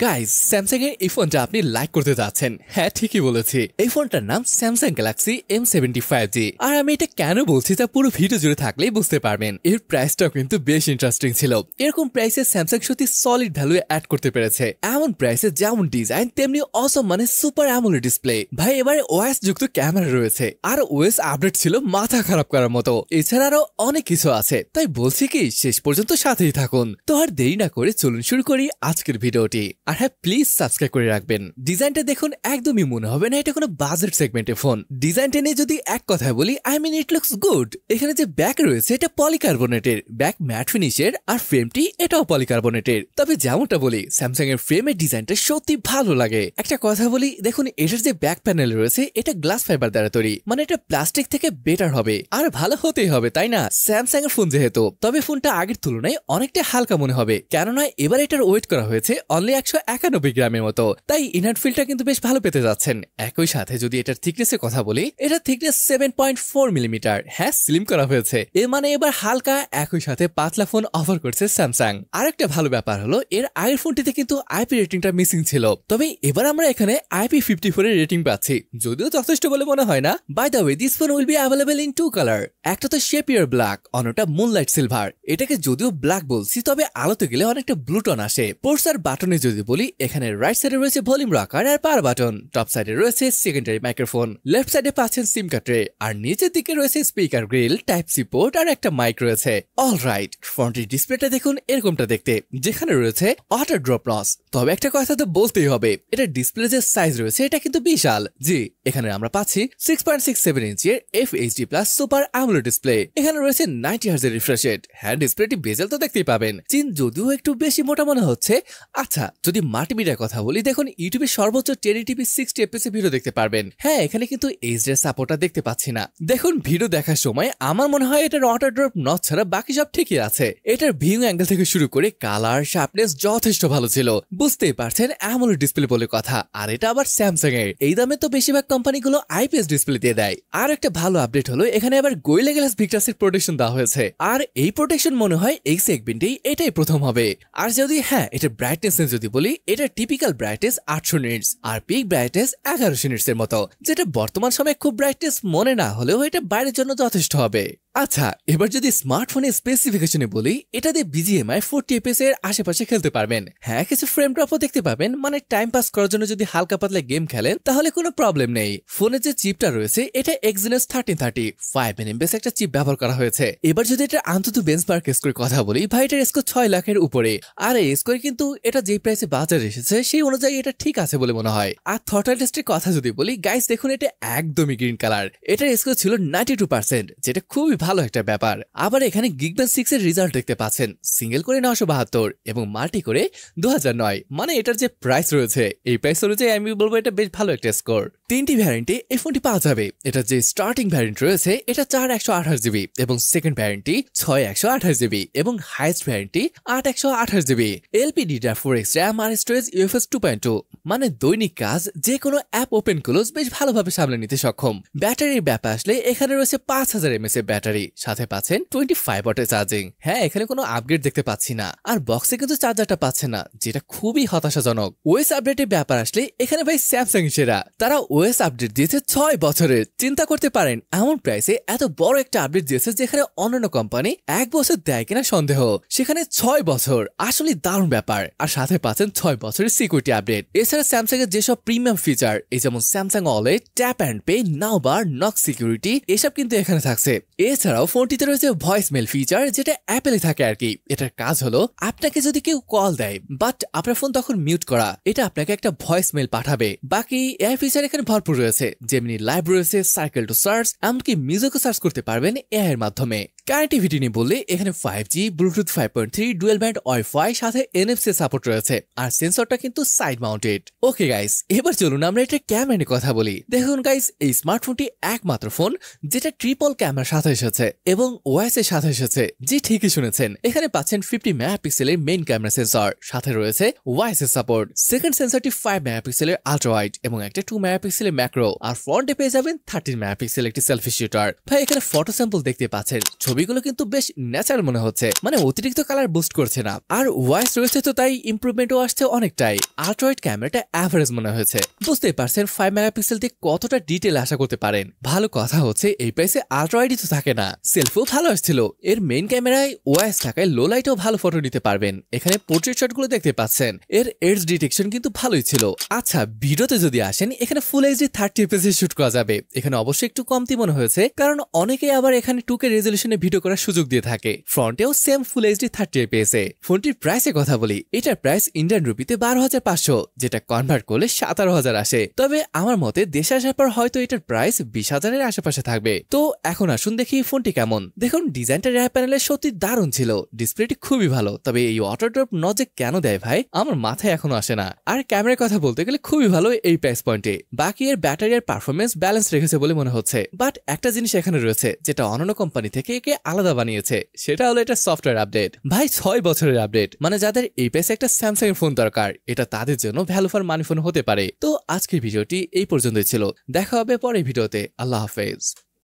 Guys, Samsung এর এই ফোনটা আপনি লাইক করতে যাচ্ছেন। হ্যাঁ, ঠিকই বলেছি। এই ফোনটার নাম স্যামসাং গ্যালাক্সি M75G। আর আমি এটা কেন বলছি তা পুরো ভিডিও জুড়ে থাকলেই বুঝতে পারবেন। এর প্রাইসটাও কিন্তু বেশ ইন্টারেস্টিং ছিল। এরকম প্রাইসে স্যামসাং সত্যি সলিড ভ্যালু অ্যাড করতে পেরেছে। এমন প্রাইসে যেমন ডিজাইন তেমনি অসম মানে সুপার অ্যামোলেড ডিসপ্লে। ভাই, এবারে ওএস যুক্ত ক্যামেরা রয়েছে আর ওএস আপডেট ছিল মাথা খারাপ করার মতো। এছাড়া আরো অনেক কিছু আছে, তাই বলছি কি শেষ পর্যন্ত সাথেই থাকুন। তো আর দেরি না করে চলুন শুরু করি আজকের ভিডিওটি। আর হ্যাঁ, প্লিজ সাবস্ক্রাইব করে রাখবেন। ডিজাইনটা দেখুন, একদমই মনে হবে না এটা কোনো বাজেট সেগমেন্টের ফোন। ডিজাইনটা নিয়ে যদি এক কথায় বলি, I mean it looks good. এখানে যে ব্যাক রয়েছে এটা পলিকার্বনেটের, ব্যাক ম্যাট ফিনিশের, আর ফ্রেমটি এটাও পলিকার্বনেটের। তবে যেমনটা বলি, স্যামসাং এর ফ্রেমের ডিজাইনটা সত্যি ভালো লাগে। একটা কথা বলি, দেখুন এটার যে ব্যাক প্যানেল রয়েছে এটা গ্লাস ফাইবার দ্বারা তৈরি, মানে এটা প্লাস্টিক থেকে বেটার হবে আর ভালো হতেই হবে, তাই না? স্যামসাং এর ফোন যেহেতু, তবে ফোনটা আগের তুলনায় অনেকটা হালকা মনে হবে, কেননা এবার এটার ওয়েট করা হয়েছে অনলি 191 গ্রামের মতো। তাই ইনহার্ট ফিলটা কিন্তু বেশ ভালো পেতে যাচ্ছেন। একই সাথে যদি এটার থিকনেসের কথা বলি, এটা থিকনেস 7.4 মিলিমিটার। হ্যাঁ, স্লিম করা হয়েছে, এর মানে এবার হালকা একই সাথে পাতলা ফোন অফার করছে স্যামসাং। আরেকটা ভালো ব্যাপার হলো, এর আগের ফোনটিতে কিন্তু আইপি রেটিংটা মিসিং ছিল, তবে এবার আমরা এখানে IP54 এর রেটিং পাচ্ছি, যদিও যথেষ্ট বলে মনে হয় না। By the way, this phone will be available in 2 colour. একটা তো শেপিয়ার ব্ল্যাক, অন্যটা মুনলাইট সিলভার। এটাকে যদিও ব্ল্যাক বলছি, তবে আলোতে গেলে অনেকটা ব্লু টোন আসে। পোর্টস আর বাটনে যদি বলি, এখানে রাইট সাইডে রয়েছে ভলিউম রকার আর পাওয়ার বাটন, টপ সাইডে রয়েছে সেকেন্ডারি মাইক্রোফোন, লেফট সাইডে পাচ্ছেন সিম কার্ড ট্রে, আর নিচের দিকে রয়েছে speaker grill, type C port আর একটা মাইক রয়েছে। অলরাইট, ফ্রন্টের ডিসপ্লেটা দেখুন এরকমটা দেখতে, যেখানে রয়েছে অটো ড্রপ লস। তবে একটা কথা তো বলতেই হবে, এটা ডিসপ্লে যে সাইজ রয়েছে এটা কিন্তু বিশাল। জি, এখানে আমরা পাচ্ছি 6.67 ইঞ্চির FHD plus super AMOLED display. এখানে রয়েছে 90 হার্জ এর রিফ্রেশ রেট। হ্যাঁ, ডিসপ্লেটি বেজেল তো দেখতেই পাবেন, চিন যদিও একটু বেশি মোটা মনে হচ্ছে। আচ্ছা, যদি মাল্টিমিডিয়ার কথা বলি, দেখুন ইউটিউবে সর্বোচ্চ 1080p 60 fps ভিডিও দেখতে পারবেন। হ্যাঁ, এখানে কিন্তু এইচডি সাপোর্টটা দেখতে পাচ্ছি না। দেখুন ভিডিও দেখার সময় আমার মনে হয় এটার অটো ড্রপ নচ ছাড়া বাকি সব ঠিকই আছে। এটার ভিউ অ্যাঙ্গেল থেকে শুরু করে কালার শার্পনেস যথেষ্ট ভালো ছিল। বুঝতেই পারছেন অ্যামোলেড ডিসপ্লে বলে কথা, আর এটা আবার স্যামসাং এর। এই দামে তো বেশিরভাগ কোম্পানিগুলো IPS ডিসপ্লে দিয়ে দেয়। আর একটা ভালো আপডেট হলো, এখানে আবার গোরিলা গ্লাস ভিক্টাসের প্রোটেকশন দেওয়া হয়েছে, আর এই প্রোটেকশন মনে হয় এই সেগমেন্টেই এটাই প্রথম হবে। আর যদি হ্যাঁ, এটা ব্রাইটনেস যদি বলি, এটা টিপিক্যাল ব্রাইটনেস 800 নিটস আর পিক ব্রাইটনেস 1100 নিটস এর মতো, যেটা বর্তমান সময়ে খুব ব্রাইটনেস মনে না হলেও এটা বাইরের জন্য যথেষ্ট হবে। আচ্ছা, এবার যদি স্মার্টফোনের স্পেসিফিকেশনে বলি, এটা দিয়ে BGMI 40 fps এর আশেপাশে খেলতে পারবেন। হ্যাঁ, কিছু ফ্রেম ড্রপও দেখতে পাবেন, মানে টাইম পাস করার জন্য যদি হালকা পাতলা গেম খেলেন তাহলে কোনো প্রবলেম নেই। ফোনের যে চিপটা রয়েছে এটা Exynos 1330 5nm বেস একটা চিপ ব্যবহার করা হয়েছে। এবার যদি এটা আন্তত বেঞ্চমার্ক স্কোরের কথা বলি, ভাই এটার স্কোর 6 লাখের উপরে। আর এই স্কোর কিন্তু এটা যে প্রাইসে বাজারে এসেছে সেই অনুযায়ী এটা ঠিক আছে বলে মনে হয়। আর থ্রটল টেস্টের কথা যদি বলি, গাইস দেখুন এটা একদমই গ্রিন কালার। এটার স্কোর ছিল 92%, যেটা খুবই ভালো একটা ব্যাপার। আবার এখানে Geekbench 6 এর রেজাল্ট দেখতে পাচ্ছেন, সিঙ্গেল করে 972 এবং মাল্টি করে 2009। মানে এটার যে প্রাইস রয়েছে এই প্রাইস অনুযায়ী আমি বলবো এটা বেশ ভালো একটা স্কোর। 3টি ভ্যারিয়েন্টে এই ফোনটি পাওয়া যাবে। এটা যে স্টার্টিং ভ্যারিয়েন্ট রয়েছে এটা 4128GB এবং সেকেন্ড ভ্যারিয়েন্টটি 6128GB এবং হাইয়েস্ট ভ্যারিয়েন্টটি 8128GB। LPDDR4X RAM আর স্টোরেজ UFS 2.2, মানে দৈনিক কাজ যে কোনো অ্যাপ ওপেন ক্লোজ বেশ ভালোভাবে সামলে নিতে সক্ষম। ব্যাটারির ব্যাপার আসলে এখানে রয়েছে 5000 mAh এর ব্যাটারি, সাথে পাচ্ছেন 25 ওয়াটের চার্জিং। হ্যাঁ, এখানে কোনো আপগ্রেড দেখতে পাচ্ছি না, আর বক্সে কিন্তু চার্জারটা পাচ্ছে না, যেটা খুবই হতাশাজনক। ওএস আপডেটের ব্যাপার আসলে এখানে ভাই স্যামসাং সেরা, তারা ওএস আপডেট দিয়েছে 6 বছরের। চিন্তা করতে পারেন এমন প্রাইসে এত বড় একটা আপডেট দিয়েছে, যেখানে অন্যান্য কোম্পানি 1 বছর দেয় কিনা সন্দেহ, সেখানে 6 বছর। আসলে দারুণ ব্যাপার। আর সাথে পাচ্ছেন 6 বছরের সিকিউরিটি আপডেট। এছাড়া স্যামসাং এর যেসব প্রিমিয়াম ফিচার, এই যেমন Samsung OLED, tap and pay, now bar, knock security, এসব কিন্তু এখানে থাকছে। এছাড়াও ফোনটিতে রয়েছে ভয়েস মেল ফিচার, যেটা অ্যাপেলে থাকে আর কি। এটার কাজ হলো, আপনাকে যদি কেউ কল দেয় বাট আপনার ফোন তখন মিউট করা, এটা আপনাকে একটা ভয়েস মেল পাঠাবে। বাকি এআই ফিচার এখানে ভরপুর রয়েছে, যেমনি লাইভ রয়েছে, সার্কেল টু সার্চ, এমনকি মিউজিকও সার্চ করতে পারবেন এআই এর মাধ্যমে। কানেক্টিভিটি নিয়ে বললে এখানে 5G, Bluetooth 5.3, dual band wifi, সাথে NFC সাপোর্ট রয়েছে, আর সেন্সরটা কিন্তু সাইড মাউন্টেড। ওকে গাইস, এবার চলুন আমরা এটা ক্যামেরা নিয়ে কথা বলি। দেখুন গাইস, এই স্মার্টফোনটি একমাত্র ফোন যেটা ট্রিপল ক্যামেরার সাথে এসেছে এবং ওএস এর সাথে এসেছে। জি, ঠিকই শুনেছেন, এখানে পাচ্ছেন 50 মেগাপিক্সেলের মেইন ক্যামেরা সেন্সর, সাথে রয়েছে ওএস এর সাপোর্ট। সেকেন্ড সেন্সরটি 5 মেগাপিক্সেলের আল্ট্রা ওয়াইড এবং একটা 2 মেগাপিক্সেলের ম্যাক্রো, আর ফ্রন্টে পেয়ে যাবেন 13 মেগাপিক্সেলের একটি সেলফি শুটার। ভাই এখানে ফটো স্যাম্পল দেখতে পাচ্ছেন, ছবিগুলো কিন্তু বেশ ন্যাচারাল মনে হচ্ছে, মানে অতিরিক্ত কালার বুস্ট করছে না। আর ভয়েস রয়েছে তো তাই ইমপ্রুভমেন্টও আসছে অনেকটাই। আল্ট্রাওয়াইড ক্যামেরাটা অ্যাভারেজ মনে হয়েছে। বুঝতেই পারছেন 5 মেগাপিক্সেল দিয়ে কতটা ডিটেল আশা করতে পারেন। ভালো কথা হচ্ছে এই প্রাইসে আল্ট্রাওয়াইডই তো থাকে না। সেলফিও ভালো আসছিল। এর মেইন ক্যামেরায় ওএস থাকায় লো লাইটেও ভালো ফটো নিতে পারবেন। এখানে পোর্ট্রেট শটগুলো দেখতে পাচ্ছেন। এর এডজ ডিটেকশন কিন্তু ভালোই ছিল। আচ্ছা, ভিডিওতে যদি আসেন এখানে ফুল এইচডি 30 এফপিএস শুট করা যাবে। এখানে অবশ্যই একটু কমতি মনে হয়েছে, কারণ অনেকেই আবার এখানে 2K রেজলিউশনে ভিডিও করার সুযোগ দিয়ে থাকে। ফ্রন্টেও সেম ফুল এইচডি 30 এফপিএস এ। ফোনটির প্রাইসে কথা বলি, এটার প্রাইস ইন্ডিয়ান রুপিতে 12,500, যেটা কনভার্ট করলে 17,000 আসে। তবে আমার মতে দেশে আসার পর হয়তো এটার প্রাইস 20,000 এর আশেপাশে থাকবে। তো এখন আসুন দেখি ফোনটি কেমন। দেখুন ডিজাইনটা রিয়ার প্যানেলে সত্যি দারুণ ছিল। ডিসপ্লেটি খুবই ভালো, তবে এই অটো ড্রপ নজে কেন দেয় ভাই আমার মাথায় এখনো আসে না। আর ক্যামেরার কথা বলতে গেলে খুবই ভালো এই প্রাইস পয়েন্টে। বাকি এর ব্যাটারি আর পারফরমেন্স ব্যালেন্স রেখেছে বলে মনে হচ্ছে। বাট একটা জিনিস এখানে রয়েছে যেটা অন্যান্য কোম্পানি থেকে একে আলাদা বানিয়েছে, সেটা হলো এটা সফটওয়্যার আপডেট। ভাই 6 বছরের আপডেট, মানে যাদের এই প্রাইসে একটা স্যামসাং এর ফোন দরকার, এটা তাদের জন্য ভ্যালু ফর মানি ফোন হতে পারে। তো আজকের ভিডিওটি এই পর্যন্তই ছিল। দেখা হবে পরের ভিডিওতে। আল্লাহ হাফেজ।